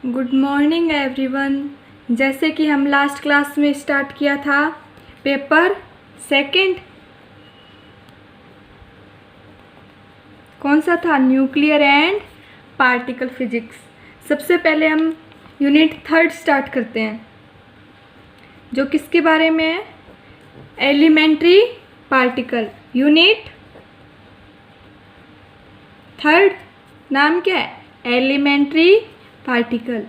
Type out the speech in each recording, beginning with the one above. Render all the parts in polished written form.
Good morning everyone. जैसे कि हम लास्ट क्लास में स्टार्ट किया था पेपर सेकंड, कौन सा था? Nuclear and particle physics. सबसे पहले हम यूनिट थर्ड स्टार्ट करते हैं, जो किसके बारे में है? Elementary particle. यूनिट थर्ड, नाम क्या है? Elementary particle.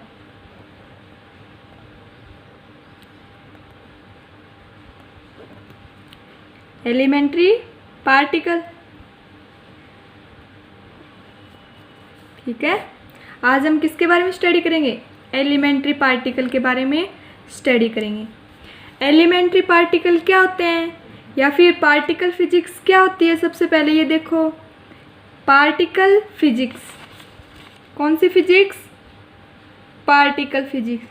एलिमेंट्री पार्टिकल, ठीक है। आज हम किसके बारे में स्टडी करेंगे? एलिमेंट्री पार्टिकल के बारे में स्टडी करेंगे। एलिमेंट्री पार्टिकल क्या होते हैं, या फिर पार्टिकल फिजिक्स क्या होती है? सबसे पहले ये देखो, पार्टिकल फिजिक्स। कौन सी physics? Particle physics.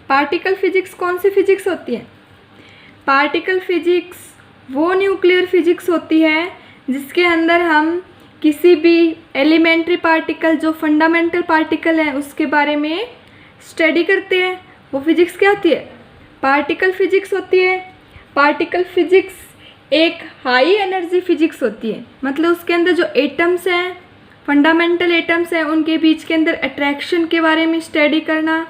Particle physics कौन सी फिजिक्स होती है? पार्टिकल फिजिक्स वो न्यूक्लियर फिजिक्स होती है जिसके अंदर हम किसी भी एलिमेंट्री पार्टिकल, जो फंडामेंटल पार्टिकल है, उसके बारे में स्टडी करते हैं। वो फिजिक्स क्या होती है? पार्टिकल फिजिक्स होती है। पार्टिकल फिजिक्स एक हाई एनर्जी फिजिक्स होती है, मतलब उसके अंदर जो एटम्स हैं, फंडामेंटल एटम्स हैं, उनके बीच के अंदर अट्रैक्शन के बारे में स्टडी करना,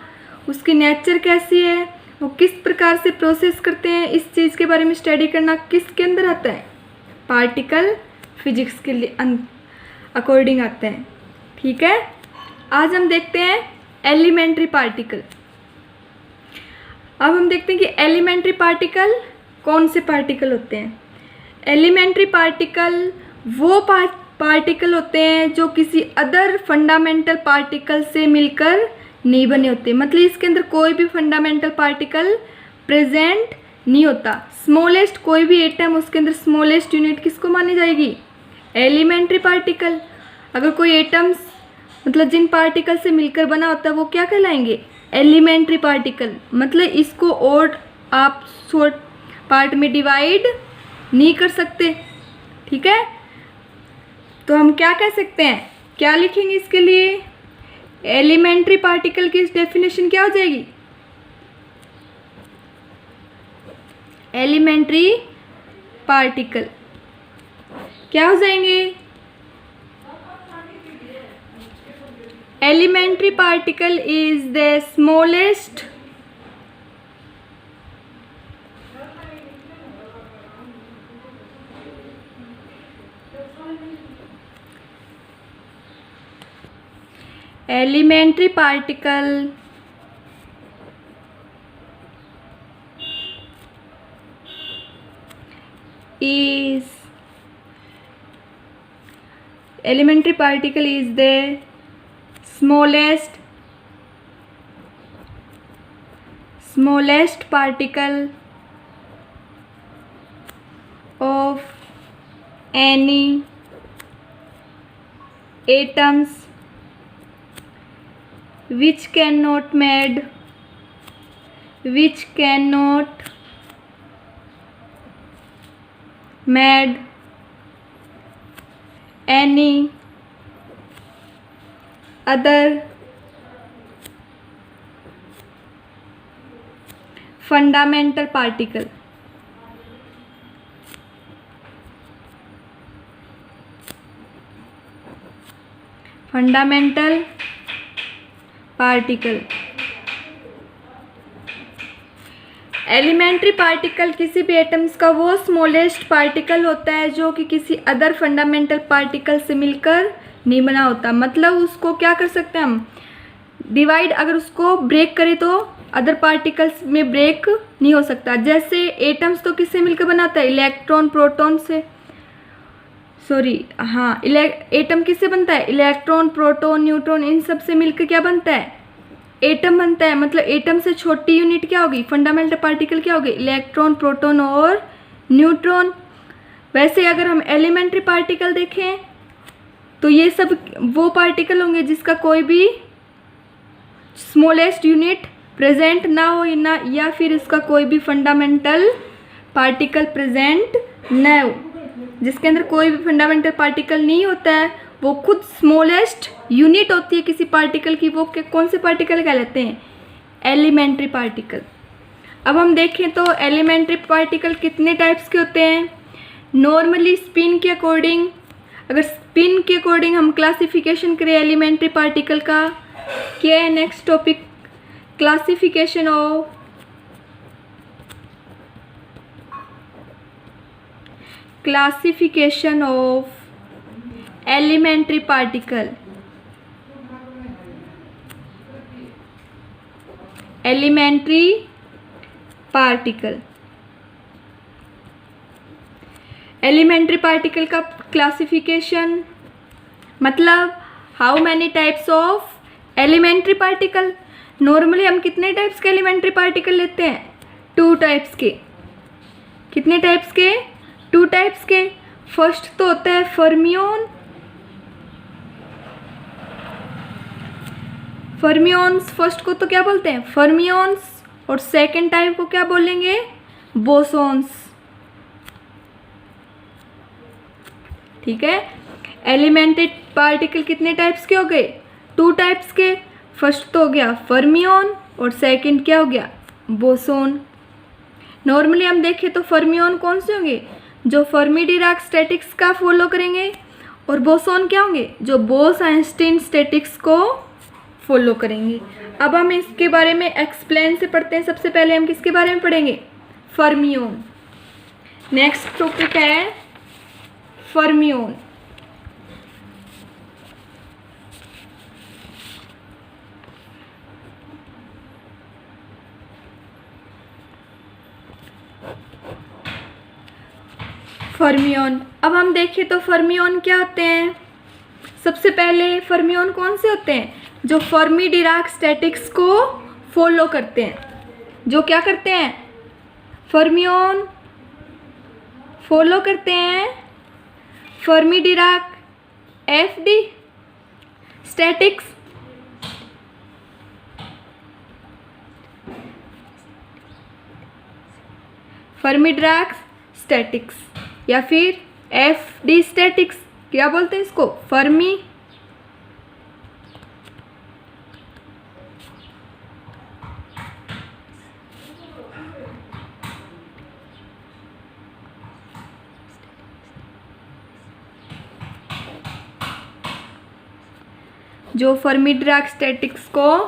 उसकी नेचर कैसी है, वो किस प्रकार से प्रोसेस करते हैं, इस चीज़ के बारे में स्टडी करना किसके अंदर आता है? पार्टिकल फिजिक्स के लिए अकॉर्डिंग आता है, ठीक है। आज हम देखते हैं एलिमेंट्री पार्टिकल। अब हम देखते हैं कि एलिमेंट्री पार्टिकल कौन से पार्टिकल होते हैं। एलिमेंट्री पार्टिकल वो पार्टिकल होते हैं जो किसी अदर फंडामेंटल पार्टिकल से मिलकर नहीं बने होते, मतलब इसके अंदर कोई भी फंडामेंटल पार्टिकल प्रेजेंट नहीं होता। स्मॉलेस्ट कोई भी एटम, उसके अंदर स्मॉलेस्ट यूनिट किसको मानी जाएगी? Elementary particle. अगर कोई एटम्स, मतलब जिन पार्टिकल से मिलकर बना होता है, वो क्या कहलाएंगे? Elementary particle. मतलब इसको और आप शॉर्ट पार्ट में डिवाइड नहीं कर सकते, ठीक है। तो हम क्या कह सकते हैं, क्या लिखेंगे इसके लिए? एलिमेंट्री पार्टिकल की डेफिनेशन क्या हो जाएगी? एलिमेंट्री पार्टिकल क्या हो जाएंगे? Elementary particle is the smallest elementary particle is the smallest particle of any atoms which cannot made any other fundamental particle. Fundamental particle. Elementary particle किसी भी एटम्स का वो स्मॉलेस्ट पार्टिकल होता है जो कि किसी अदर फंडामेंटल पार्टिकल से मिलकर नहीं बना होता। मतलब उसको क्या कर सकते हैं हम? डिवाइड, अगर उसको ब्रेक करें तो अदर पार्टिकल्स में ब्रेक नहीं हो सकता। जैसे एटम्स तो किससे मिलकर बनाता है? इलेक्ट्रॉन प्रोटॉन से, सॉरी हाँ, एटम किससे बनता है? इलेक्ट्रॉन, प्रोटॉन, न्यूट्रॉन, इन सब से मिलकर क्या बनता है? एटम बनता है। मतलब एटम से छोटी यूनिट क्या होगी? फंडामेंटल पार्टिकल क्या होगी? इलेक्ट्रॉन, प्रोटॉन और न्यूट्रॉन। वैसे अगर हम एलिमेंट्री पार्टिकल देखें तो ये सब वो पार्टिकल होंगे जिसका कोई भी स्मॉलेस्ट यूनिट प्रेजेंट ना हो, या फिर इसका कोई भी फंडामेंटल पार्टिकल प्रेजेंट न हो, जिसके अंदर कोई भी फंडामेंटल पार्टिकल नहीं होता है, वो खुद स्मॉलेस्ट यूनिट होती है किसी पार्टिकल की, वो कौन से पार्टिकल कहलाते हैं? Elementary particle. अब हम देखें तो एलिमेंट्री पार्टिकल कितने टाइप्स के होते हैं? नॉर्मली स्पिन के अकॉर्डिंग, अगर स्पिन के अकॉर्डिंग हम क्लासिफिकेशन करें एलिमेंट्री पार्टिकल का, क्या है next topic? Classification of elementary particle. Elementary particle, elementary particle का क्लासिफिकेशन मतलब how many types of elementary particle. Normally हम कितने टाइप्स के एलिमेंट्री पार्टिकल लेते हैं? 2 टाइप्स के। कितने टाइप्स के? 2 टाइप्स के। फर्स्ट तो होता है फर्मियन, फर्मियंस। फर्स्ट को तो क्या बोलते हैं? फर्मियंस। और सेकंड टाइप को क्या बोलेंगे? बोसॉन्स। ठीक है। एलिमेंट्री पार्टिकल कितने टाइप्स के हो गए? 2 टाइप्स के। फर्स्ट तो हो गया फर्मियन और सेकंड क्या हो गया? बोसॉन। नॉर्मली हम देखें तो फर्मियन कौन से होंगे? जो फर्मी डिराक स्टैटिक्स का फॉलो करेंगे, और बोसॉन क्या होंगे? जो बोस-आइंस्टीन स्टैटिक्स को फॉलो करेंगे। अब हम इसके बारे में एक्सप्लेन से पढ़ते हैं। सबसे पहले हम किसके बारे में पढ़ेंगे? फर्मियन। नेक्स्ट टॉपिक है फर्मियन। फर्मियन। अब हम देखें तो फर्मियन क्या होते हैं? सबसे पहले फर्मियन कौन से होते हैं? जो फर्मी डिराक स्टैटिक्स को फॉलो करते हैं। जो क्या करते हैं? फर्मियन फॉलो करते हैं Fermi Dirac FD statics. Fermi Dirac statics या फिर एफडी स्टैटिक्स, क्या बोलते हैं इसको? फर्मी जो फर्मी डिराक स्टैटिक्स को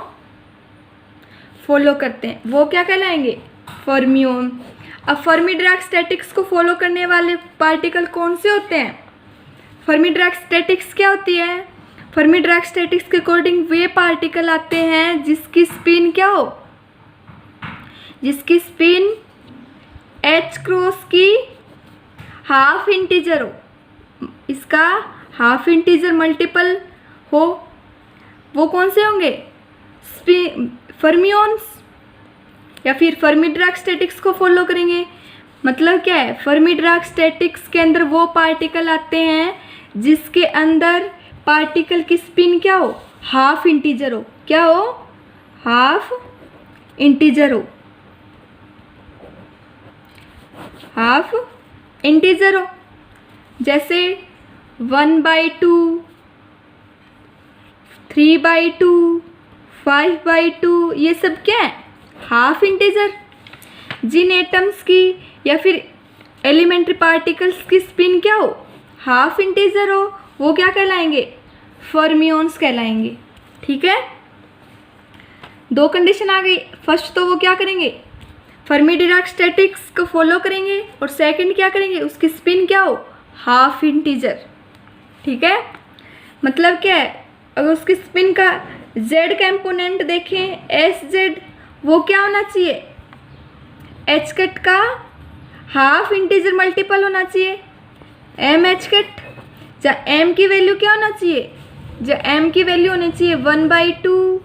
फॉलो करते हैं वो क्या कहलाएंगे? फर्मियन। अब फर्मी डिराक स्टैटिक्स को फॉलो करने वाले पार्टिकल कौन से होते हैं? फर्मी डिराक स्टैटिक्स क्या होती है? फर्मी डिराक स्टैटिक्स के अकॉर्डिंग वे पार्टिकल आते हैं जिसकी स्पिन क्या हो? जिसकी स्पिन h क्रॉस की हाफ इंटीजर हो, इसका हाफ इंटीजर मल्टीपल हो। वो कौन से होंगे? फर्मियंस या फिर फर्मी डिराक स्टैटिक्स को फॉलो करेंगे। मतलब क्या है? फर्मी डिराक स्टैटिक्स के अंदर वो पार्टिकल आते हैं जिसके अंदर पार्टिकल की स्पिन क्या हो? हाफ इंटीजर हो। क्या हो? हाफ इंटीजर हो। हाफ इंटीजर हो। जैसे 1/2, 3/2, 5/2, ये सब क्या है? Half integer. जिन एटम्स की या फिर एलिमेंट्री पार्टिकल्स की स्पिन क्या हो? हाफ इंटीजर हो, वो क्या कहलाएंगे? फर्मियंस कहलाएंगे। ठीक है। 2 कंडीशन आ गई। फर्स्ट तो वो क्या करेंगे? फर्मी डिराक स्टैटिक्स को फॉलो करेंगे, और सेकंड क्या करेंगे? उसकी स्पिन क्या हो? Half integer. ठीक है। मतलब क्या है? अगर उसकी स्पिन का z कंपोनेंट देखें, SZ, वो क्या होना चाहिए? h कट का हाफ इंटीजर मल्टीपल होना चाहिए MH कट। जहाँ m की वैल्यू क्या होना चाहिए? जहाँ m की वैल्यू होनी चाहिए 1/2,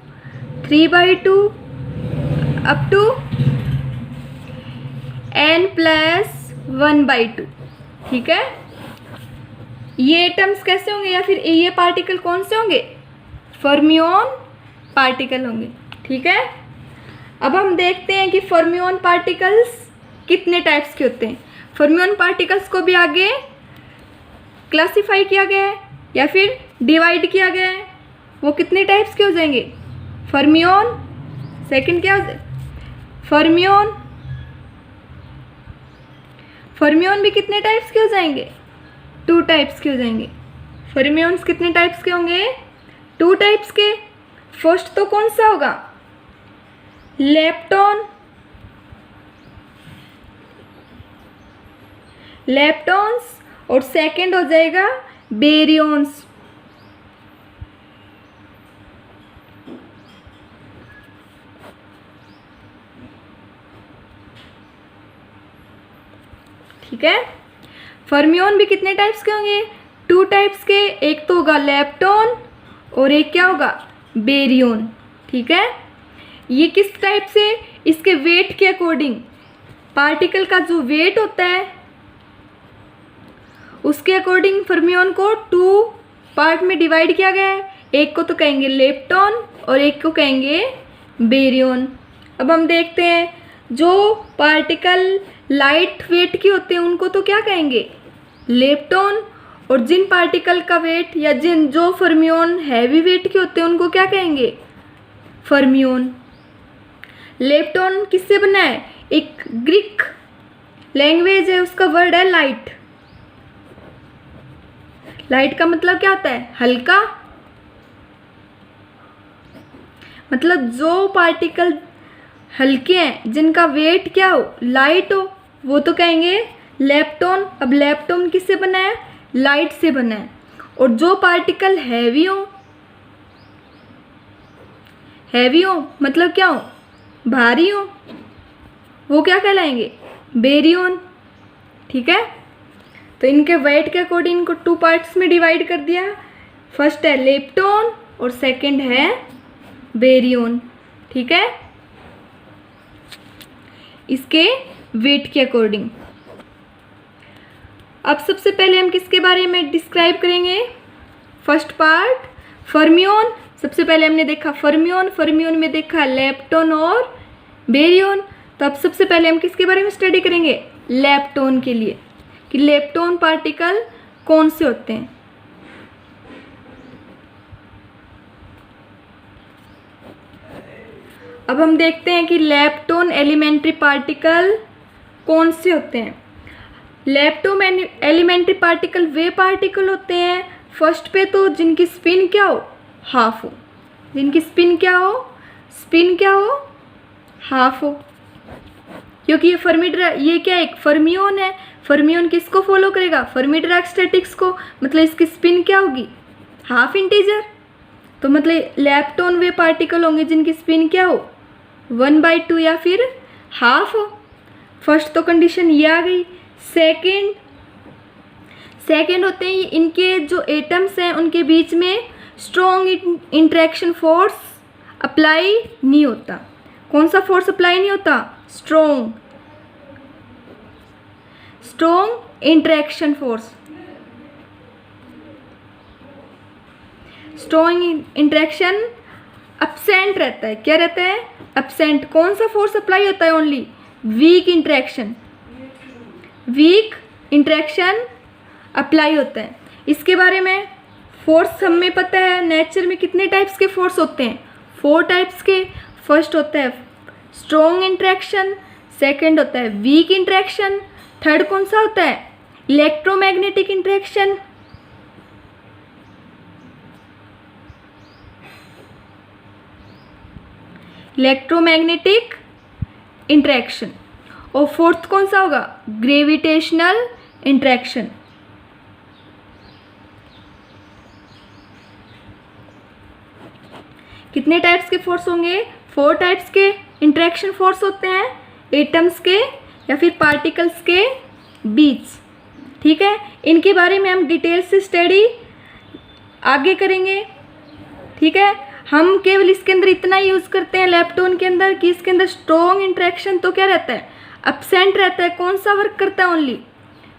3/2 अप टू n+1/2। ठीक है। ये एटम्स कैसे होंगे या फिर ये पार्टिकल कौन से होंगे? फर्मियन पार्टिकल होंगे। ठीक है। अब हम देखते हैं कि फर्मियन पार्टिकल्स कितने टाइप्स के होते हैं। फर्मियन पार्टिकल्स को भी आगे क्लासिफाई किया गया है या फिर डिवाइड किया गया है, वो कितने टाइप्स के हो जाएंगे? फर्मियन, सेकंड क्या हो जाए? फर्मियन। फर्मियन भी कितने टाइप्स के हो जाएंगे? 2 टाइप्स के हो जाएंगे। फर्मियंस कितने टाइप्स के होंगे? 2 टाइप्स के। फर्स्ट तो कौन सा होगा? लेप्टॉन, लेप्टॉन्स, और सेकंड हो जाएगा बेरियंस। ठीक है, फर्मियन भी कितने टाइप्स के होंगे? 2 टाइप्स के। एक तो होगा लेप्टॉन और एक क्या होगा? बेरियन। ठीक है, ये किस टाइप से? इसके वेट के अकॉर्डिंग, पार्टिकल का जो वेट होता है उसके अकॉर्डिंग फर्मियन को 2 पार्ट में डिवाइड किया गया है। एक को तो कहेंगे लेप्टॉन और एक को कहेंगे बेरियन। अब हम देखते हैं, जो पार्टिकल लाइट वेट के होते हैं उनको तो क्या कहेंगे? लेप्टॉन, और जिन पार्टिकल का वेट या जो फर्मियन हैवी वेट के होते हैं उनको क्या कहेंगे? फर्मियन। लेप्टॉन किससे बना है? एक ग्रीक लैंग्वेज है, उसका वर्ड है लाइट। लाइट का मतलब क्या होता है? हल्का। मतलब जो पार्टिकल हल्के हैं, जिनका वेट क्या हो? लाइट हो, वो तो कहेंगे लेप्टॉन। अब लेप्टॉन किससे बना है? लाइट से बना है। और जो पार्टिकल हैवी हो, हैवी हो मतलब क्या हो? भारी हो, वो क्या कहलाएंगे? बेरियन। ठीक है, तो इनके वेट के अकॉर्डिंग इनको 2 पार्ट्स में डिवाइड कर दिया। फर्स्ट है लेप्टॉन और सेकंड है बेरियन। ठीक है, इसके वेट के अकॉर्डिंग। अब सबसे पहले हम किसके बारे में डिस्क्राइब करेंगे? First part fermion. सबसे पहले हमने देखा फर्मियन, फर्मियन में देखा लेप्टॉन और बेरियन। तो अब सबसे पहले हम किसके बारे में स्टडी करेंगे? लेप्टॉन के लिए, कि लेप्टॉन पार्टिकल कौन से होते हैं। अब हम देखते हैं कि लेप्टॉन एलिमेंट्री पार्टिकल कौन से होते हैं। लेप्टॉन एलिमेंट्री पार्टिकल वे पार्टिकल होते हैं, फर्स्ट पे तो जिनकी स्पिन क्या हो? हाफ हो। जिनकी स्पिन क्या हो? स्पिन क्या हो? हाफ हो। क्योंकि ये क्या एक फर्मियन है। फर्मियन किसको फॉलो करेगा? फर्मी-डिराक स्टैटिक्स को। मतलब इसकी स्पिन क्या होगी? Half integer. तो मतलब लेप्टॉन वे पार्टिकल होंगे जिनकी स्पिन क्या हो? 1/2 या फिर हाफ हो। फर्स्ट तो कंडीशन ये आ गई। सेकेंड होते हैं इनके जो एटम्स हैं उनके बीच में स्ट्रॉन्ग इंटरेक्शन फोर्स अप्लाई नहीं होता। कौन सा फोर्स अप्लाई नहीं होता? Strong interaction force. Strong interaction absent रहता है। क्या रहता है? एब्सेंट। कौन सा फोर्स अप्लाई होता है? ओनली वीक इंटरेक्शन अप्लाई होता है। इसके बारे में फोर्स हमें पता है, नेचर में कितने टाइप्स के फोर्स होते हैं? 4 टाइप्स के। फर्स्ट होता है स्ट्रॉन्ग इंटरेक्शन, सेकंड होता है वीक इंटरेक्शन, थर्ड कौन सा होता है? इलेक्ट्रोमैग्नेटिक इंटरेक्शन, और फोर्थ कौन सा होगा? Gravitational interaction. कितने टाइप्स के फोर्स होंगे? 4 टाइप्स के इंटरेक्शन फोर्स होते हैं एटम्स के या फिर पार्टिकल्स के बीच। ठीक है, इनके बारे में हम डिटेल से स्टडी आगे करेंगे। ठीक है, हम केवल इसके अंदर इतना यूज़ करते हैं लेप्टॉन के अंदर कि इसके अंदर स्ट्रॉन्ग इंटरेक्शन तो क्या रहता है? एब्सेंट रहता है। कौन सा वर्क करता है? Only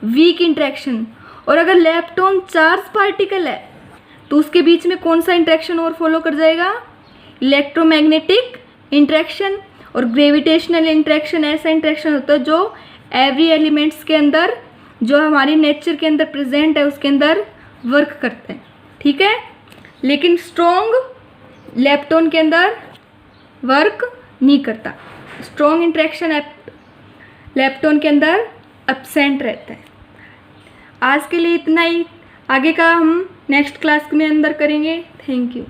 weak interaction. और अगर लेप्टॉन चार्ज पार्टिकल है तो उसके बीच में कौन सा इंटरेक्शन और फॉलो कर जाएगा? इलेक्ट्रोमैग्नेटिक इंटरेक्शन और ग्रेविटेशनल इंटरेक्शन। ऐसा इंटरेक्शन होता है जो एवरी एलिमेंट्स के अंदर जो हमारी नेचर के अंदर प्रेजेंट है उसके अंदर वर्क करते हैं, ठीक है। लेकिन स्ट्रॉन्ग लेप्टोन के अंदर वर्क नहीं करता, स्ट्रॉन्ग इंटरेक्शन लेप्टोन के अंदर एब्सेंट रहता है। आज के लिए इतना ही, आगे का हम नेक्स्ट क्लास में अंदर करेंगे। Thank you.